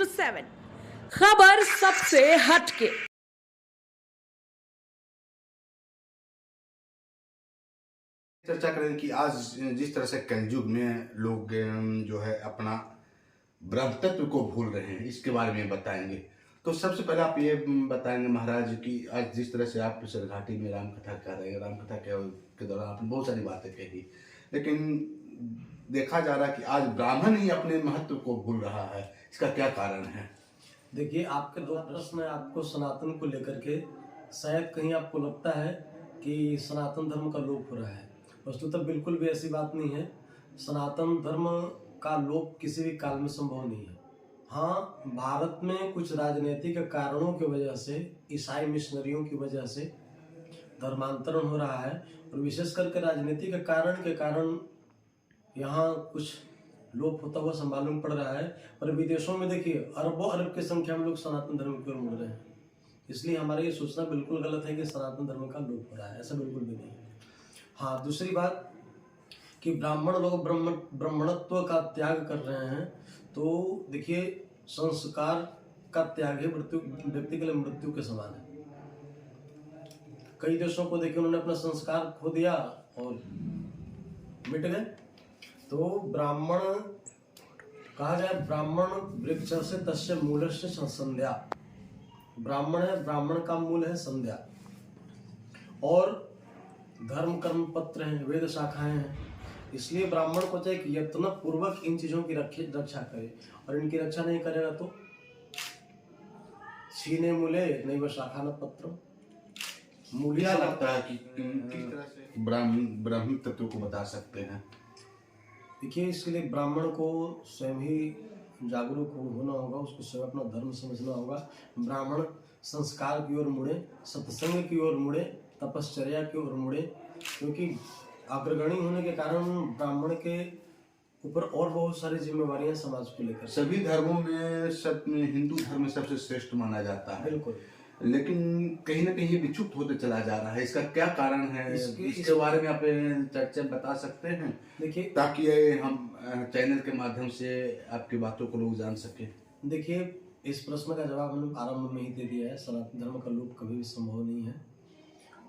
7 खबर सबसे हटके। चर्चा करें कि आज जिस तरह से कलयुग में लोग जो है अपना ब्रह्म तत्व को भूल रहे हैं, इसके बारे में बताएंगे। तो सबसे पहले आप ये बताएंगे महाराज कि आज जिस तरह से आप सरघाटी में राम कथा कर रहे हैं, राम कथा के दौरान आपने बहुत सारी बातें कही, लेकिन देखा जा रहा है कि आज ब्राह्मण ही अपने महत्व को भूल रहा है, इसका क्या कारण है? देखिए, आपके दो प्रश्न है आपको सनातन को लेकर के। शायद कहीं आपको लगता है कि सनातन धर्म का लोप हो रहा है, वस्तुतः बिल्कुल भी ऐसी बात नहीं है। सनातन धर्म का लोप किसी भी काल में संभव नहीं है। हाँ, भारत में कुछ राजनीतिक कारणों की वजह से, ईसाई मिशनरियों की वजह से धर्मांतरण हो रहा है, और विशेष करके राजनीतिक कारण के कारण यहाँ कुछ लोप होता हुआ मालूम पड़ रहा है। पर विदेशों में देखिए अरबों अरब की संख्या में लोग सनातन धर्म की ओर मुड़ रहे हैं। इसलिए हमारा ये सोचना बिल्कुल गलत है कि सनातन धर्म का लोप हो रहा है, ऐसा बिल्कुल भी नहीं है। हाँ, दूसरी बात कि ब्राह्मण लोग ब्राह्मणत्व का त्याग कर रहे हैं, तो देखिए संस्कार का त्याग ही व्यक्ति के लिए मृत्यु के समान है। कई देशों को देखिए उन्होंने अपना संस्कार खो दिया और मिट गए। तो ब्राह्मण कहा जाए, ब्राह्मण वृक्ष से तस्य मूलस्य संध्या। ब्राह्मण है, ब्राह्मण का मूल है संध्या, और धर्म कर्म पत्र हैं, वेद शाखाएं हैं। इसलिए ब्राह्मण को चाहिए कि यत्न पूर्वक इन चीजों की रक्षा करे, और इनकी रक्षा नहीं करेगा तो छीने मूले नैव शाखा न पत्र। मूल्य क्या लगता है कि किस तरह से ब्राह्मण तत्व को बता सकते हैं? देखिए, इसके लिए ब्राह्मण को स्वयं ही जागरूक होना होगा, उसको स्वयं अपना धर्म समझना होगा। ब्राह्मण संस्कार की ओर मुड़े, सत्संग की ओर मुड़े, तपश्चर्या की ओर मुड़े, क्योंकि अग्रगणी होने के कारण ब्राह्मण के ऊपर और बहुत सारी जिम्मेवारियां समाज को लेकर। सभी धर्मों में हिंदू धर्म सबसे श्रेष्ठ माना जाता है, बिल्कुल, लेकिन कहीं ना कहीं विचुप्त होते चला जा रहा है। इसका क्या कारण है? इसके बारे में आप चर्चा बता सकते हैं? देखिए, ताकि हम चैनल के माध्यम से आपकी बातों को लोग जान सके। देखिए, इस प्रश्न का जवाब हमने आरंभ में ही दे दिया है। सनातन धर्म का लोप कभी भी संभव नहीं है,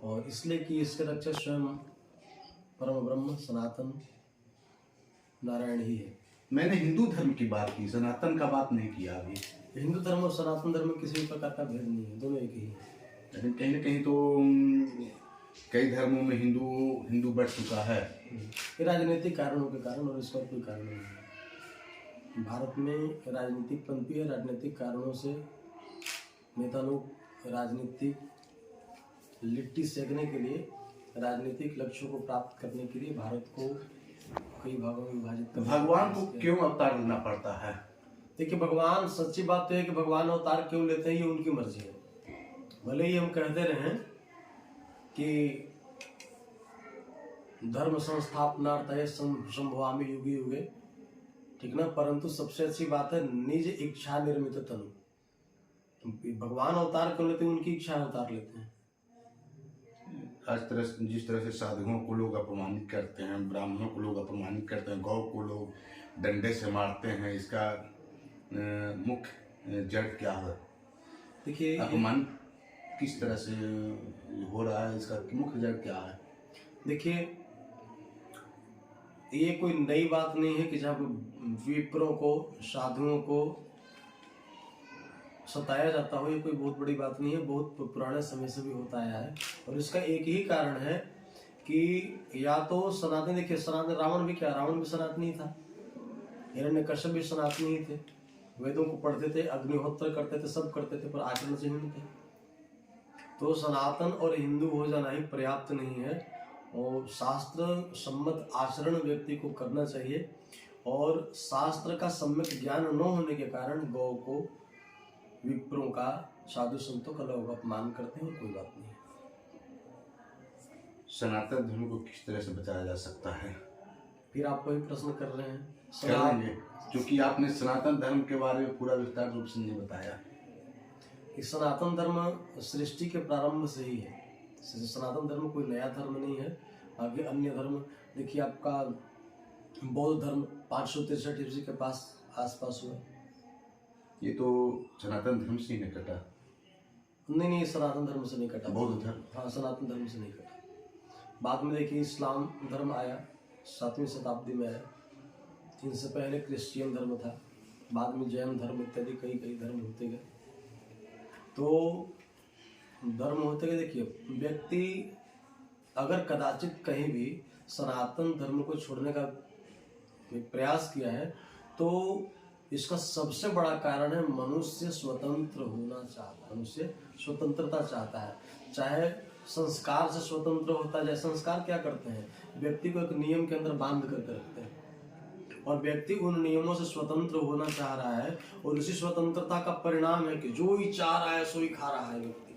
और इसलिए कि इसके रक्षक स्वयं परम ब्रह्म सनातन नारायण ही है। मैंने हिंदू धर्म की बात की, सनातन का बात नहीं किया अभी। हिंदू धर्म और सनातन धर्म में किसी भी प्रकार का भेद नहीं है, दोनों एक ही है। लेकिन कहीं ना कहीं तो कई धर्मों में हिंदू बढ़ चुका है। ये राजनीतिक कारणों के कारण, और इसका कोई कारण नहीं है। भारत में राजनीतिक पंथी है, राजनीतिक कारणों से नेता लोग राजनीतिक लिट्टी सेकने के लिए, राजनीतिक लक्ष्यों को प्राप्त करने के लिए भारत को कई भागों में विभाजित कर। भगवान को क्यों अवतार लेना पड़ता है? देखिए, भगवान, सच्ची बात तो है कि भगवान अवतार क्यों लेते हैं ये उनकी मर्जी है। भले ही हम कहते रहे कि धर्म संस्थापनार्थाय संभवामि युगे युगे, ठीक ना, परंतु सबसे अच्छी बात है निज इच्छा निर्मित तनु। भगवान अवतार क्यों लेते हैं? उनकी इच्छा अवतार लेते हैं। जिस तरह से साधुओं को लोग अपमानित करते हैं, ब्राह्मणों को लोग अपमानित करते हैं, गौ को लोग डंडे से मारते हैं, इसका मुख्य जड़ क्या है? देखिए, अपमान किस तरह से हो रहा है, इसका मुख्य जड़ क्या है? देखिए, ये कोई नई बात नहीं है कि जब विप्रों को, साधुओं को सताया जाता हो, ये कोई बहुत बड़ी बात नहीं है। बहुत पुराने समय से भी होता आया है, और इसका एक ही कारण है कि या तो सनातन, देखिए सनातन, रावण भी क्या, रावण भी सनातनी था, हिरण्यकश्यप भी सनातनी ही थे, वेदों को पढ़ते थे, अग्निहोत्र करते थे, सब करते थे, पर आचरण से नहीं थे। तो सनातन और हिंदू हो जाना ही पर्याप्त नहीं है, और शास्त्र सम्मत आचरण व्यक्ति को करना चाहिए। और शास्त्र का सम्यक ज्ञान न होने के कारण गौ को, विप्रों का, साधु संतों का लोग अपमान करते हैं, और कोई बात नहीं है। सनातन धर्म को किस तरह से बचाया जा सकता है? फिर आप कोई प्रश्न कर रहे हैं, करेंगे, क्योंकि आपने सनातन धर्म के बारे में पूरा विस्तार रूप से नहीं बताया। कि सनातन धर्म सृष्टि के प्रारंभ से ही है। सनातन धर्म कोई नया धर्म नहीं है। आगे अन्य धर्म, देखिए आपका बौद्ध धर्म 563 ईस्वी के पास आसपास हुआ, ये तो सनातन धर्म से ही नहीं कटा, नहीं, सनातन धर्म से नहीं कटा। बौद्ध धर्म। हाँ, सनातन धर्म से नहीं कटा। बाद में देखिए इस्लाम धर्म आया, 7वीं शताब्दी में आया। इनसे पहले क्रिश्चियन धर्म था, बाद में जैन धर्म इत्यादि कई धर्म होते गए। तो धर्म होते गए, देखिए व्यक्ति अगर कदाचित कहीं भी सनातन धर्म को छोड़ने का प्रयास किया है तो इसका सबसे बड़ा कारण है मनुष्य स्वतंत्र होना चाहता है, मनुष्य स्वतंत्रता चाहता है। चाहे संस्कार से स्वतंत्र होता है, संस्कार क्या करते हैं, व्यक्ति को एक नियम के अंदर बांध करके रखते हैं और व्यक्ति उन नियमों से स्वतंत्र होना चाह रहा है और उसी स्वतंत्रता का परिणाम है कि जो ही चाह रहा है सो ही खा रहा है व्यक्ति।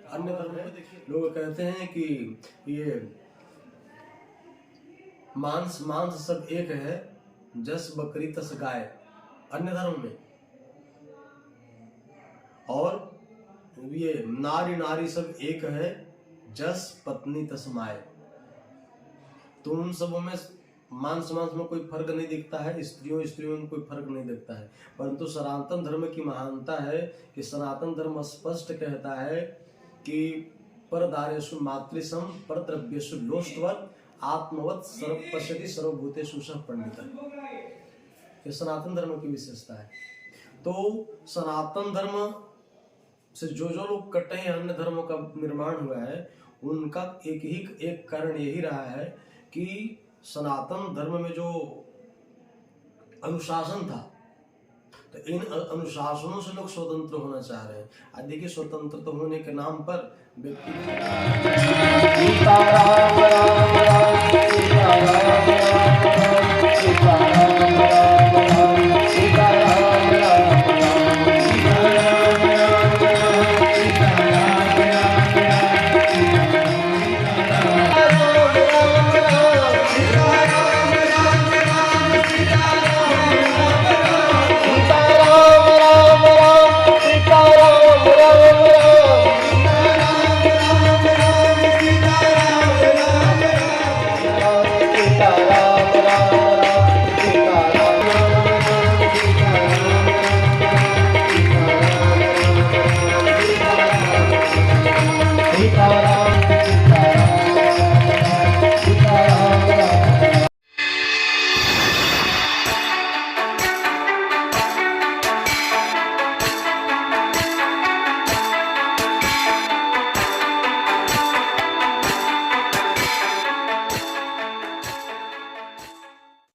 अन्य धर्म में देखिए लोग कहते हैं कि ये मांस सब एक है, जस बकरी तस गाय, अन्य धर्म में। और ये नारी सब एक है, जस पत्नी तस माय। तो उन सबों में मांस में कोई फर्क नहीं दिखता है, स्त्रियों में कोई फर्क नहीं दिखता है। परंतु सनातन धर्म की महानता है कि सनातन धर्म स्पष्ट कहता है कि परदारेषु मातृसम परद्रव्येषु लोष्टवत् आत्मवत् सर्वपश्यति सर्वभूतेषु सः पंडितः। ये सनातन धर्म की विशेषता है। तो सनातन धर्म से जो लोग कटे हैं, अन्य धर्मों का निर्माण हुआ है, उनका एक कारण यही रहा है कि सनातन धर्म में जो अनुशासन था, तो इन अनुशासनों से लोग स्वतंत्र होना चाह रहे हैं। आज देखिए स्वतंत्र होने के नाम पर व्यक्ति